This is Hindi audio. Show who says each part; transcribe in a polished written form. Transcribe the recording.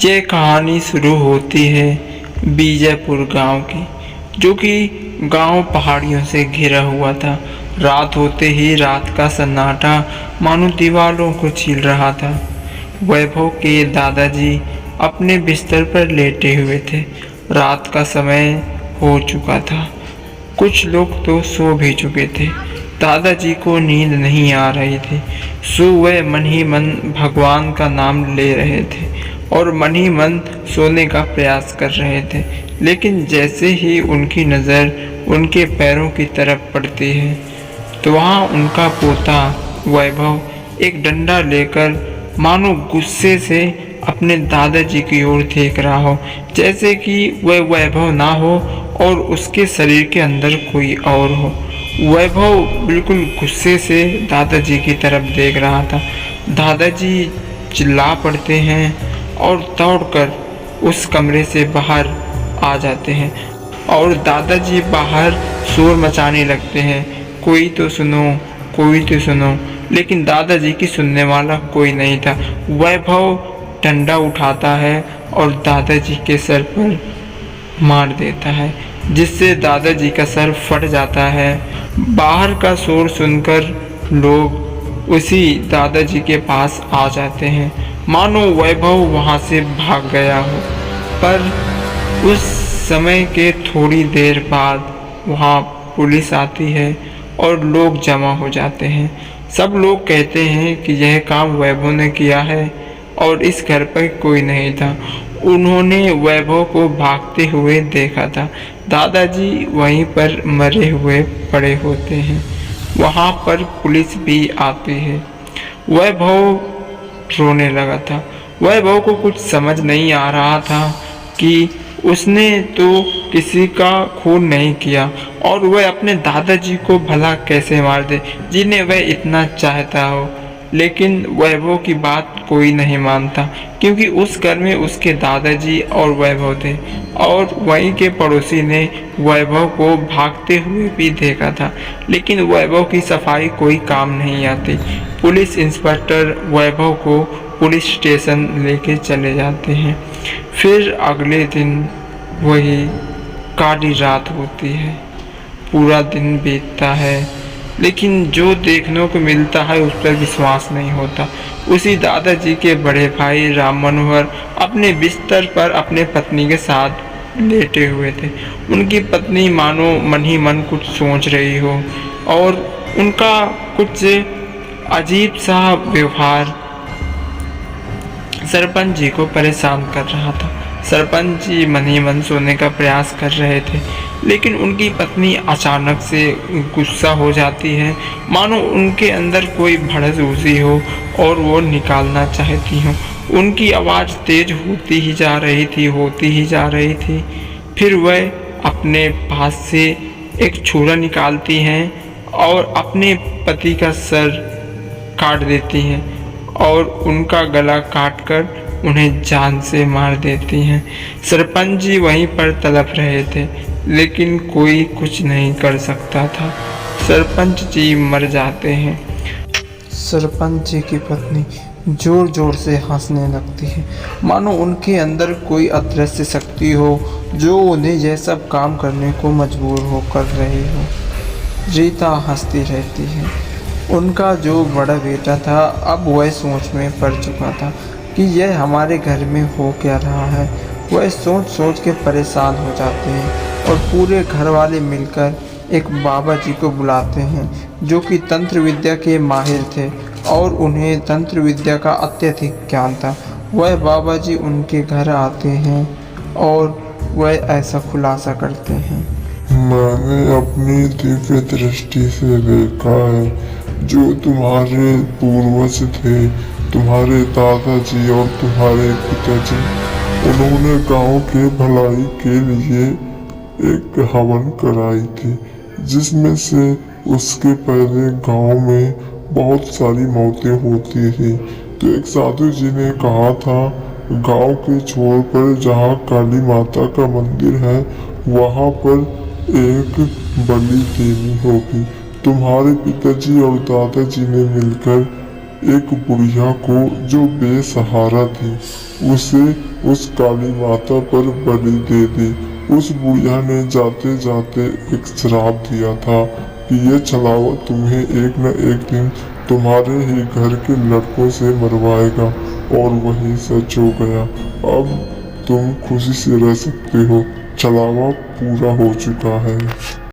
Speaker 1: ये कहानी शुरू होती है बीजापुर गांव की, जो कि गांव पहाड़ियों से घिरा हुआ था। रात होते ही रात का सन्नाटा मानो दीवारों को छील रहा था। वैभव के दादाजी अपने बिस्तर पर लेटे हुए थे। रात का समय हो चुका था। कुछ लोग तो सो भी चुके थे। दादाजी को नींद नहीं आ रही थी। सो वे मन ही मन भगवान का नाम ले रहे थे और मन ही मन सोने का प्रयास कर रहे थे। लेकिन जैसे ही उनकी नज़र उनके पैरों की तरफ पड़ती है तो वहाँ उनका पोता वैभव एक डंडा लेकर मानो गुस्से से अपने दादाजी की ओर देख रहा हो, जैसे कि वह वैभव ना हो और उसके शरीर के अंदर कोई और हो। वैभव बिल्कुल गुस्से से दादाजी की तरफ देख रहा था। दादाजी चिल्ला पड़ते हैं और दौड़कर उस कमरे से बाहर आ जाते हैं और दादाजी बाहर शोर मचाने लगते हैं, कोई तो सुनो, कोई तो सुनो। लेकिन दादाजी की सुनने वाला कोई नहीं था। वैभव डंडा उठाता है और दादाजी के सर पर मार देता है, जिससे दादाजी का सर फट जाता है। बाहर का शोर सुनकर लोग उसी दादाजी के पास आ जाते हैं, मानो वैभव वहां से भाग गया हो। पर उस समय के थोड़ी देर बाद वहां पुलिस आती है और लोग जमा हो जाते हैं। सब लोग कहते हैं कि यह काम वैभव ने किया है और इस घर पर कोई नहीं था। उन्होंने वैभव को भागते हुए देखा था। दादाजी वहीं पर मरे हुए पड़े होते हैं। वहाँ पर पुलिस भी आती है। वैभव रोने लगा था। वैभव को कुछ समझ नहीं आ रहा था कि उसने तो किसी का खून नहीं किया और वह अपने दादाजी को भला कैसे मार दे, जिन्हें वह इतना चाहता हो। लेकिन वैभव की बात कोई नहीं मानता, क्योंकि उस घर में उसके दादाजी और वैभव थे और वहीं के पड़ोसी ने वैभव को भागते हुए भी देखा था। लेकिन वैभव की सफाई कोई काम नहीं आती। पुलिस इंस्पेक्टर वैभव को पुलिस स्टेशन लेके चले जाते हैं। फिर अगले दिन वही काली रात होती है। पूरा दिन बीतता है, लेकिन जो देखने को मिलता है उस पर विश्वास नहीं होता। उसी दादाजी के बड़े भाई राम मनोहर अपने बिस्तर पर अपने पत्नी के साथ लेटे हुए थे। उनकी पत्नी मानो मन ही मन कुछ सोच रही हो और उनका कुछ अजीब सा व्यवहार सरपंच जी को परेशान कर रहा था। सरपंच जी मन ही मन सोने का प्रयास कर रहे थे, लेकिन उनकी पत्नी अचानक से गुस्सा हो जाती है, मानो उनके अंदर कोई भड़स घुसी हो और वो निकालना चाहती हो। उनकी आवाज़ तेज होती ही जा रही थी। फिर वह अपने पास से एक छुरा निकालती हैं और अपने पति का सर काट देती हैं और उनका गला काटकर उन्हें जान से मार देती हैं। सरपंच जी वहीं पर तड़प रहे थे, लेकिन कोई कुछ नहीं कर सकता था। सरपंच जी मर जाते हैं। सरपंच जी की पत्नी जोर जोर से हंसने लगती है, मानो उनके अंदर कोई अदृश्य शक्ति हो जो उन्हें यह सब काम करने को मजबूर हो कर रही हो। रीता हंसती रहती है। उनका जो बड़ा बेटा था अब वह सोच में पड़ चुका था कि यह हमारे घर में हो क्या रहा है। वह सोच सोच के परेशान हो जाते हैं और पूरे घर वाले मिलकर एक बाबा जी को बुलाते हैं, जो कि तंत्र विद्या के माहिर थे और उन्हें तंत्र विद्या का अत्यधिक ज्ञान था। वह बाबा जी उनके घर आते हैं और वह ऐसा खुलासा करते हैं।
Speaker 2: मैंने अपनी दिव्य दृष्टि से देखा है, जो तुम्हारे पूर्वज थे, तुम्हारे दादाजी और तुम्हारे पिताजी, उन्होंने गांव के भलाई के लिए एक हवन कराई थी, जिसमें से उसके पहले गांव में बहुत सारी मौतें होती थी। तो एक साधु जी ने कहा था, गांव के छोर पर जहाँ काली माता का मंदिर है, वहाँ पर एक बलि देनी होगी। तुम्हारे पिताजी और दादाजी ने मिलकर एक बुढ़िया को जो बेसहारा थी उसे उस काली माता पर बलि दे दी। उस बुढ़िया ने जाते जाते एक श्राप दिया था कि ये छलावा तुम्हें एक न एक दिन तुम्हारे ही घर के लड़कों से मरवाएगा, और वही सच हो गया। अब तुम खुशी से रह सकते हो, छलावा पूरा हो चुका है।